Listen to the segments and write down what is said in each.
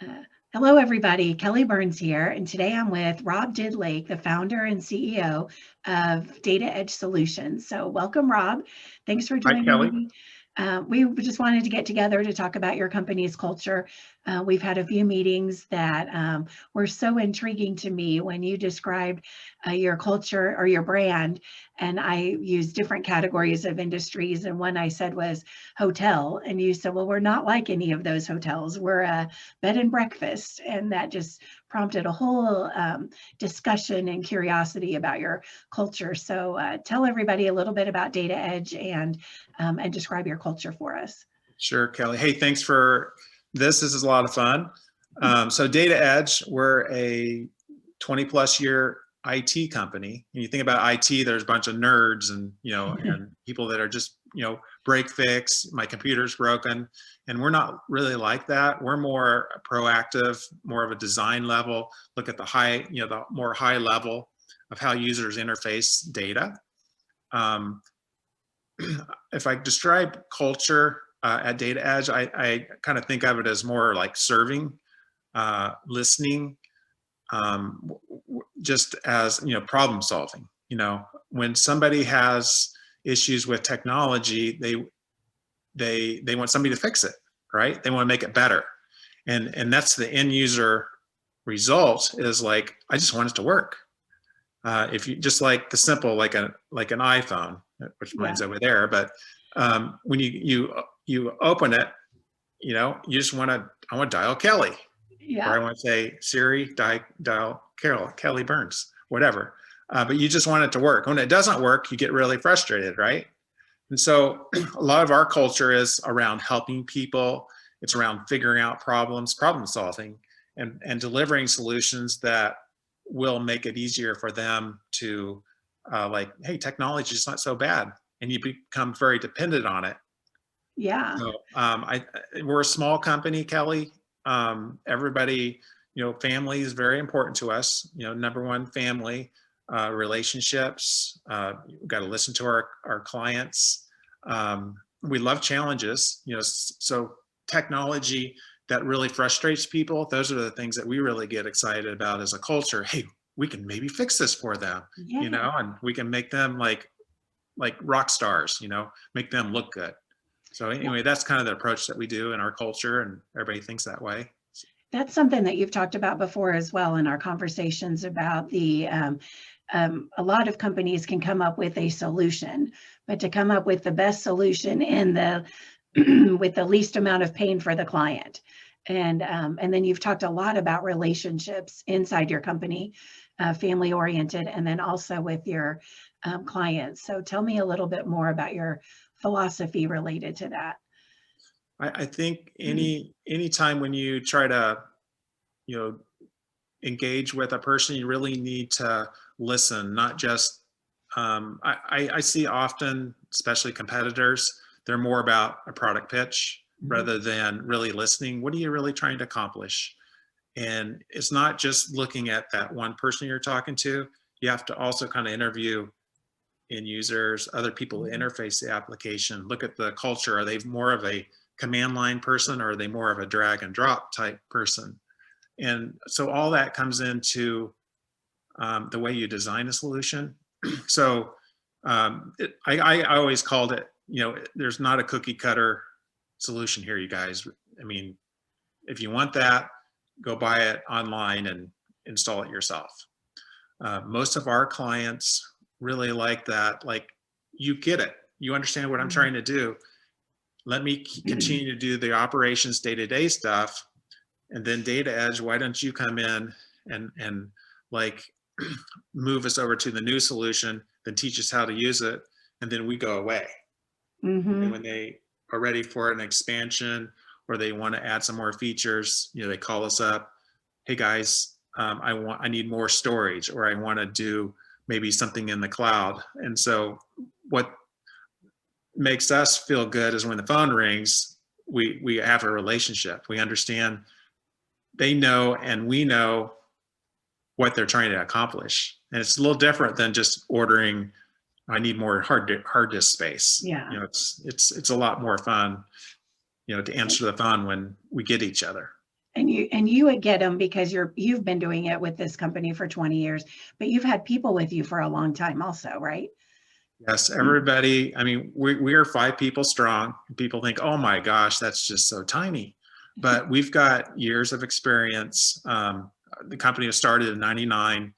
Uh, Hello, everybody. Kelly Burns here, and today I'm with Rob Didlake, the founder and CEO of Dataedge Solutions. So, welcome, Rob. Thanks for Hi, joining Kelly. me. We just wanted to get together to talk about your company's culture. We've had a few meetings that were so intriguing to me when you described your culture or your brand. And I used different categories of industries. And one I said was hotel. And you said, well, we're not like any of those hotels. We're a bed and breakfast. And that just prompted a whole discussion and curiosity about your culture. So tell everybody a little bit about Dataedge and describe your culture for us. Sure, Kelly. Hey, thanks for this. This is a lot of fun. So Dataedge, we're a 20 plus year IT company. When you think about IT, there's a bunch of nerds and, and people that are just, break fix, my computer's broken. And we're not really like that. We're more proactive, more of a design level, look at the the more high level of how users interface data. If I describe culture at Dataedge, I kind of think of it as more like serving, listening, just as problem solving. When somebody has issues with technology, they want somebody to fix it, right? They want to make it better, and that's the end user result. Is like, I just want it to work. If you just like the simple, like an iPhone, which Yeah. mine's over there, but when you open it, you just want to, I want to dial Kelly, or Yeah. I want to say Siri, dial Kelly Burns, whatever. But you just want it to work. When it doesn't work, you get really frustrated, right? And so a lot of our culture is around helping people. It's around figuring out problems, problem solving, and delivering solutions that will make it easier for them to like, hey, technology is not so bad. And you become very dependent on it. Yeah. So we're a small company, Kelly. Everybody, family is very important to us. Number one, family, relationships. We've got to listen to our clients. We love challenges. So technology that really frustrates people. Those are the things that we really get excited about as a culture. Hey, we can maybe fix this for them, Yeah. and we can make them like rock stars. Make them look good. So anyway, that's kind of the approach that we do in our culture, and everybody thinks that way. That's something that you've talked about before as well in our conversations about a lot of companies can come up with a solution, but to come up with the best solution in the with the least amount of pain for the client. And then you've talked a lot about relationships inside your company, family oriented, and then also with your clients. So tell me a little bit more about your philosophy related to that. I think any time when you try to, you know, engage with a person, you really need to listen, not just. I see often, especially competitors, they're more about a product pitch Mhm. rather than really listening. What are you really trying to accomplish? And it's not just looking at that one person you're talking to. You have to also kind of interview end users, other people who Mhm. interface the application, look at the culture. Are they more of a command line person, or are they more of a drag and drop type person? And so all that comes into the way you design a solution. So I always called it, there's not a cookie cutter solution here, you guys. I mean, if you want that, go buy it online and install it yourself. Most of our clients really like that. Like, you get it. You understand what I'm trying to do. Let me continue to do the operations day-to-day stuff. And then Dataedge, why don't you come in and like move us over to the new solution, then teach us how to use it, and then we go away. And then Mhm. when they are ready for an expansion or they want to add some more features, they call us up. Hey guys, I need more storage, or I want to do maybe something in the cloud. And so what makes us feel good is when the phone rings, we have a relationship. We understand, they know, and we know what they're trying to accomplish. And it's a little different than just ordering, I need more hard disk space. Yeah. It's a lot more fun, to answer the phone when we get each other. And you would get them because you've been doing it with this company for 20 years, but you've had people with you for a long time also, right? Yes, everybody. I mean, we are 5 people strong. People think, oh my gosh, that's just so tiny. But we've got years of experience. The company was started in '99.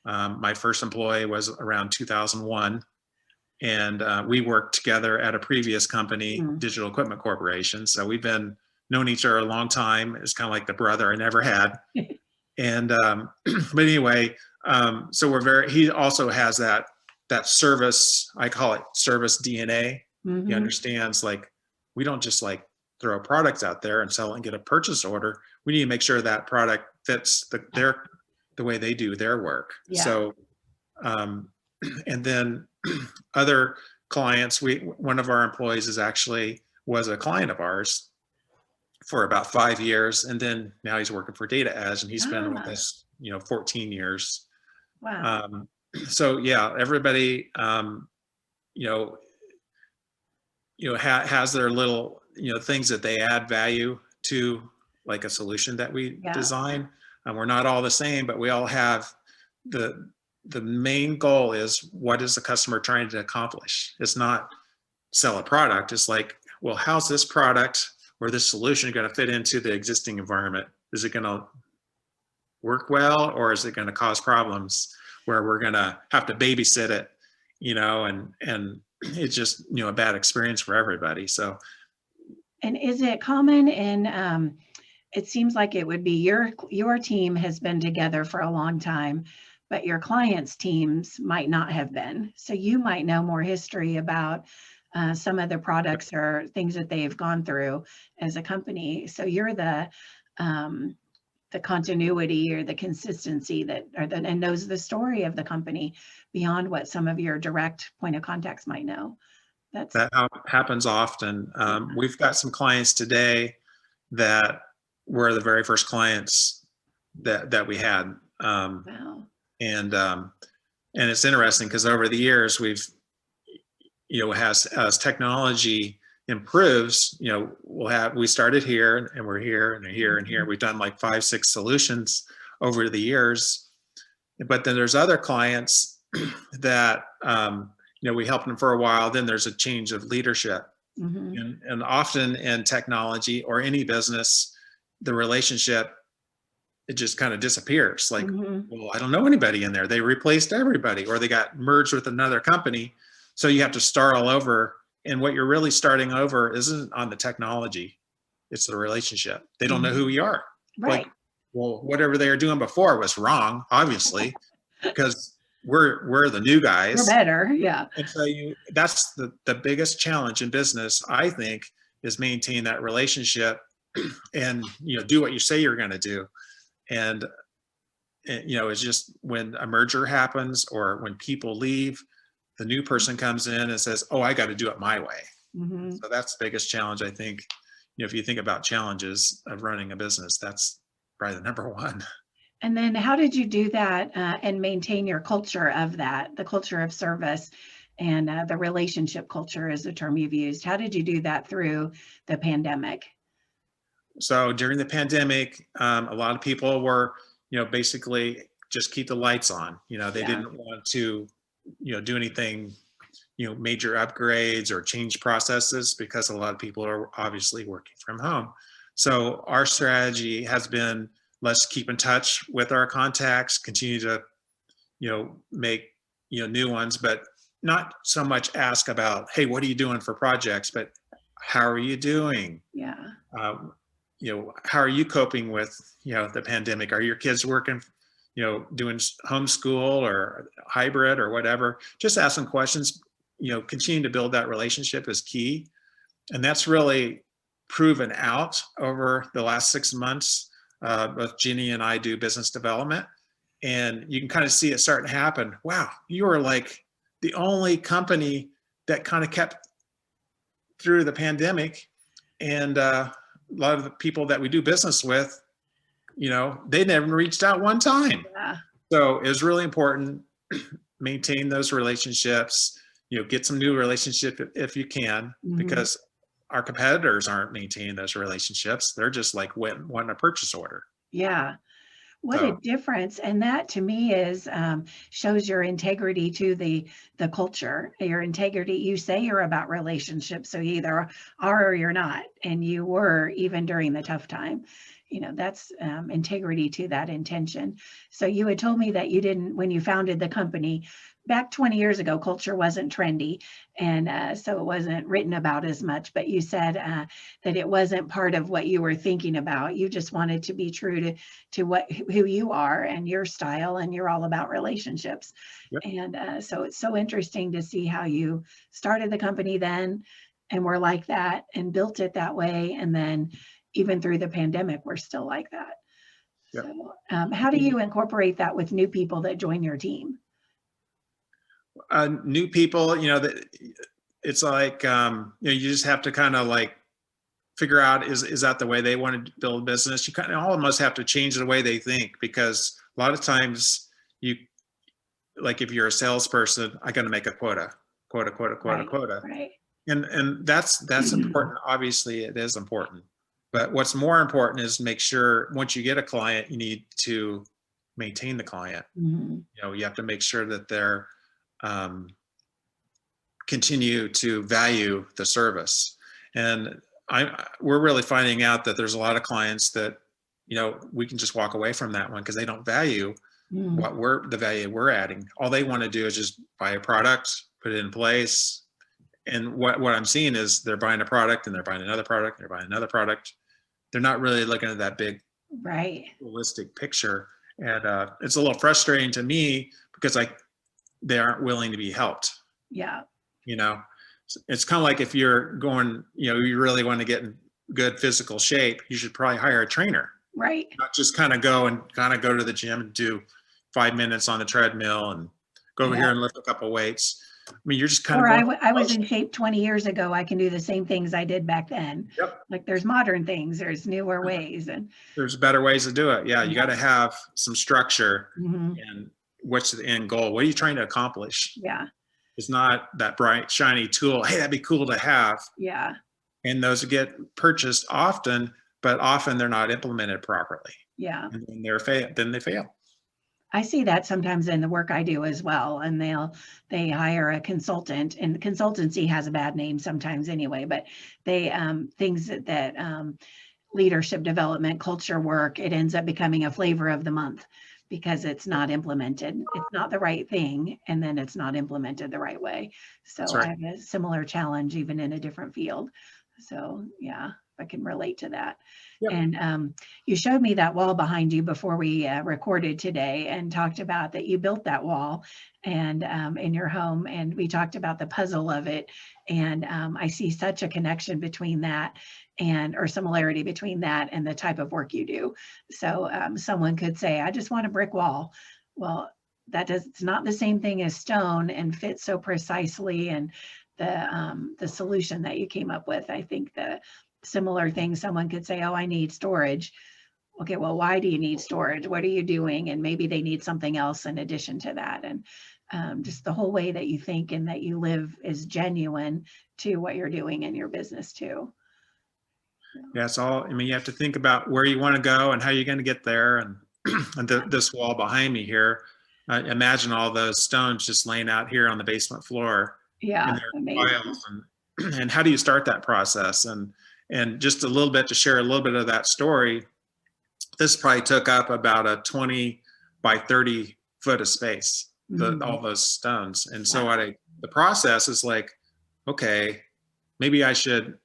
My first employee was around 2001. And we worked together at a previous company, Mm. Digital Equipment Corporation. So we've been known each other a long time. It's kind of like the brother I never had. And but anyway, so we're very. He also has that service. I call it service DNA. He Mm-hmm. understands, like, we don't just like throw products out there and sell and get a purchase order. We need to make sure that product fits the way they do their work. Yeah. So and then other clients, one of our employees was a client of ours for about 5 years, and then now he's working for Dataedge, and he's been with us 14 years. Wow. So yeah, everybody has their little things that they add value to, like a solution that we Yeah. design. And we're not all the same, but we all have the main goal is, what is the customer trying to accomplish? It's not sell a product. It's like, well, how's this product or this solution going to fit into the existing environment? Is it going to work well, or is it going to cause problems where we're going to have to babysit it, and it's just, a bad experience for everybody. So. And is it common in, it seems like it would be your team has been together for a long time, but your clients' teams might not have been. So you might know more history about some of the products or things that they've gone through as a company. So you're the continuity or the consistency and knows the story of the company beyond what some of your direct point of contacts might know. That happens often. We've got some clients today that were the very first clients that we had. Wow. And it's interesting because over the years we've, as technology improves, we started here and we're here and here and here. We've done like 5, 6 solutions over the years, but then there's other clients that we help them for a while. Then there's a change of leadership, and often in technology or any business, the relationship, it just kind of disappears. Like, well, I don't know anybody in there. They replaced everybody, or they got merged with another company. So you have to start all over. And what you're really starting over isn't on the technology. It's the relationship. They don't know who we are. Right. Like, well, whatever they were doing before was wrong, obviously, because we're the new guys. We're better. Yeah. And so that's the biggest challenge in business, I think, is maintain that relationship and, do what you say you're going to do. And it's just when a merger happens or when people leave, the new person comes in and says, oh, I got to do it my way. So that's the biggest challenge, I think. If you think about challenges of running a business, that's probably the number one. And then how did you do that and maintain your culture of that, the culture of service, and the relationship culture is the term you've used? How did you do that through the pandemic? So during the pandemic, a lot of people were, basically just keep the lights on. They didn't want to, do anything, major upgrades or change processes, because a lot of people are obviously working from home. So our strategy has been, let's keep in touch with our contacts, continue to, make, new ones, but not so much ask about, hey, what are you doing for projects, but how are you doing? Yeah. How are you coping with, the pandemic? Are your kids working, doing homeschool or hybrid or whatever? Just ask some questions, continue to build that relationship is key. And that's really proven out over the last 6 months. Both Ginny and I do business development, and you can kind of see it starting to happen. Wow, you are like the only company that kind of kept through the pandemic. And a lot of the people that we do business with, they never reached out one time. Yeah. So it was really important, maintain those relationships, get some new relationship if you can, because our competitors aren't maintaining those relationships. They're just like wanting a purchase order. Yeah. What a So difference. And that to me is shows your integrity to the culture, your integrity. You say you're about relationships, so you either are or you're not. And you were even during the tough time. You know, that's integrity to that intention. So you had told me that you didn't, when you founded the company back 20 years ago, culture wasn't trendy. And so it wasn't written about as much, but you said that it wasn't part of what you were thinking about. You just wanted to be true to who you are and your style, and you're all about relationships. yep, And so it's so interesting to see how you started the company then and were like that and built it that way. And then even through the pandemic, we're still like that. yep. So how do you incorporate that with new people that join your team? New people, that it's like, you just have to kind of like figure out, is that the way they want to build a business? You kind of almost have to change the way they think, because a lot of times you, like if you're a salesperson, I got to make a quota, quota, quota, quota, Right, quota. right. And that's important. Obviously it is important, but what's more important is make sure once you get a client, you need to maintain the client. Mhm. You have to make sure that they're continue to value the service. And we're really finding out that there's a lot of clients that, we can just walk away from that one because they don't value Mm. the value we're adding. All they want to do is just buy a product, put it in place. And what I'm seeing is they're buying a product and they're buying another product, they're buying another product. They're not really looking at that big Right. holistic picture. And it's a little frustrating to me because they aren't willing to be helped. Yeah. you know it's kind of like if you're going, you really want to get in good physical shape, you should probably hire a trainer, Right. not just kind of go to the gym and do 5 minutes on the treadmill and go over Yeah. here and lift a couple weights. I mean, you're just kind Or of going I through was in motion. shape 20 years ago. I can do the same things I did back then. Yep, Like there's modern things, there's newer ways. And there's better ways to do it. Yeah, you got yeah. to have some structure. Hmm. And what's the end goal? What are you trying to accomplish? Yeah. It's not that bright shiny tool, hey, that'd be cool to have. Yeah. And those get purchased often, but often they're not implemented properly. Yeah. And then they fail. I see that sometimes in the work I do as well. And they hire a consultant, and consultancy has a bad name sometimes anyway, but they things that leadership development, culture work, it ends up becoming a flavor of the month because it's not implemented. It's not the right thing, and then it's not implemented the right way. That's So I right. have a similar challenge even in a different field. So yeah, I can relate to that. Yep. And you showed me that wall behind you before we recorded today, and talked about that you built that wall and in your home, and we talked about the puzzle of it. And I see such a connection between that or similarity between that and the type of work you do. So someone could say, I just want a brick wall. Well, it's not the same thing as stone and fits so precisely. And the solution that you came up with, I think the similar thing, someone could say, oh, I need storage. Okay, well, why do you need storage? What are you doing? And maybe they need something else in addition to that. And just the whole way that you think and that you live is genuine to what you're doing in your business too. Yeah, it's all, I mean, you have to think about where you want to go and how you're going to get there. And, this wall behind me here, imagine all those stones just laying out here on the basement floor in Yeah, their amazing. piles. And how do you start that process? And just a little bit to share a little bit of that story. This probably took up about a 20 by 30 foot of space, all those stones. And so Wow. the process is like, okay, maybe I should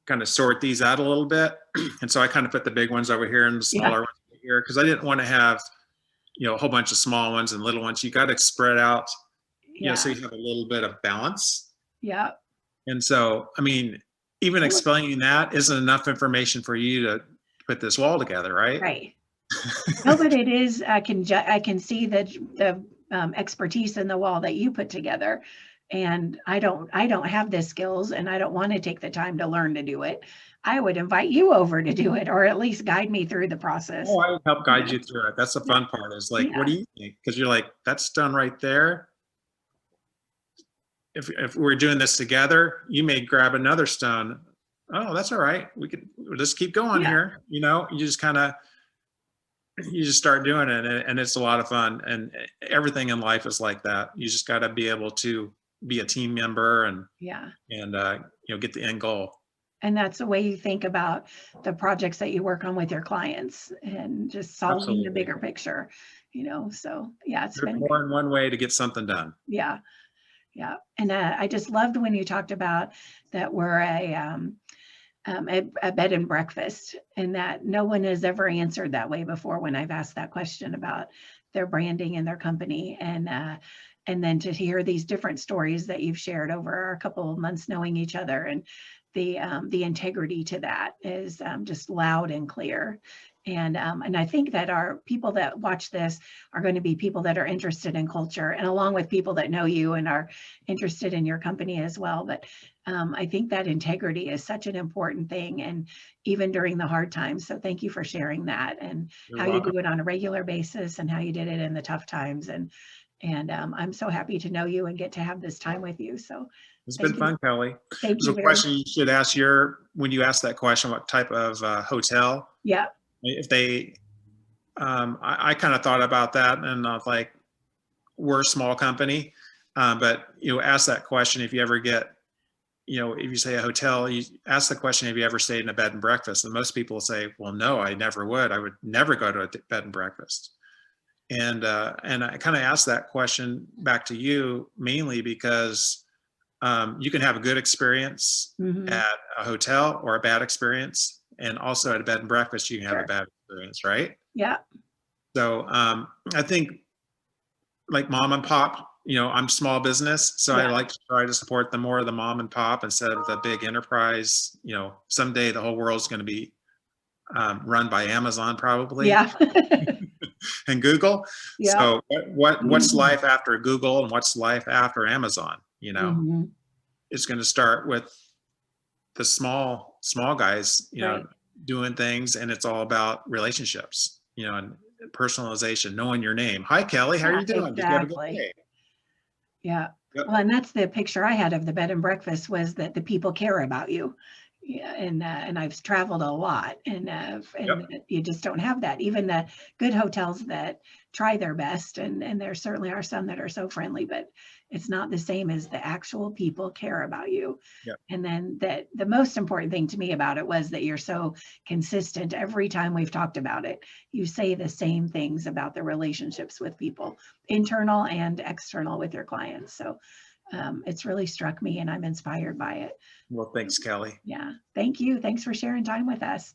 kind of sort these out a little bit. And so I kind of put the big ones over here and the Yeah, smaller ones over here, because I didn't want to have, a whole bunch of small ones and little ones. You got to spread out, so yeah, you have a little bit of balance. yeah. And so, I mean, even explaining that isn't enough information for you to put this wall together, right? Right. No, but it is, I can see that the expertise in the wall that you put together. And I don't have the skills, and I don't want to take the time to learn to do it. I would invite you over to do it, or at least guide me through the process. Oh, I would help guide Yeah. you through it. That's the fun part, is like, what Yeah. do you think? Because you're like, that's done right there. If we're doing this together, you may grab another stone oh, that's all right. We'll just keep going Yeah. here. You know, you just start doing it, and it's a lot of fun. And everything in life is like that. You just got to be able to be a team member Yeah. and you know, get the end goal. And that's the way you think about the projects that you work on with your clients and just solving the Absolutely. bigger picture, you know, so yeah, it's There's been, more than one way to get something done. yeah, yeah. And I just loved when you talked about that we're a bed and breakfast, and that no one has ever answered that way before when I've asked that question about their branding and their company. And then to hear these different stories that you've shared over a couple of months knowing each other, and the integrity to that is just loud and clear. And I think that our people that watch this are going to be people that are interested in culture, and along with people that know you and are interested in your company as well. But I think that integrity is such an important thing, and even during the hard times. So thank you for sharing that, and You're how you welcome. do it on a regular basis, and how you did it in the tough times. And I'm so happy to know you and get to have this time with you. So It's been thank you. fun, Kelly. Thank There's you a very much. question you should ask when you ask that question, what type of hotel? Yeah. If they, I kind of thought about that, and I was like, we're a small company, but you know, ask that question if you ever get, you know, if you say a hotel, you ask the question, have you ever stayed in a bed and breakfast? And most people say, well, no, I never would. I would never go to a bed and breakfast. And I kind of asked that question back to you mainly because you can have a good experience Hmm. at a hotel or a bad experience, and also at a bed and breakfast you can have a Sure. bad experience, right? Yeah. So I think, like mom and pop, you know, I'm small business, so I Yeah. like to try to support the more of the mom and pop instead of the big enterprise. You know, someday the whole world's going to be run by Amazon probably, Yeah. and Google. Yeah. So what's life after Google, and what's life after Amazon? You know, Hmm. it's going to start with the small guys, you know, Right. doing things, and it's all about relationships, you know, and personalization, knowing your name. Hi, Kelly, how are Yeah, you doing? Did you have a good exactly. day? Yeah. Yep. Well, and that's the picture I had of the bed and breakfast, was that the people care about you. Yeah, and I've traveled a lot, and Yep. you just don't have that. Even the good hotels that try their best, and there certainly are some that are so friendly, but it's not the same as the actual people care about you. Yep. And then that the most important thing to me about it was that you're so consistent every time we've talked about it. You say the same things about the relationships with people, internal and external, with your clients. So it's really struck me, and I'm inspired by it. Well, thanks, Kelly. Yeah. Thank you. Thanks for sharing time with us.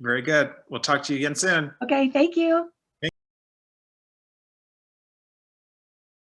Very good. We'll talk to you again soon. Okay. Thank you.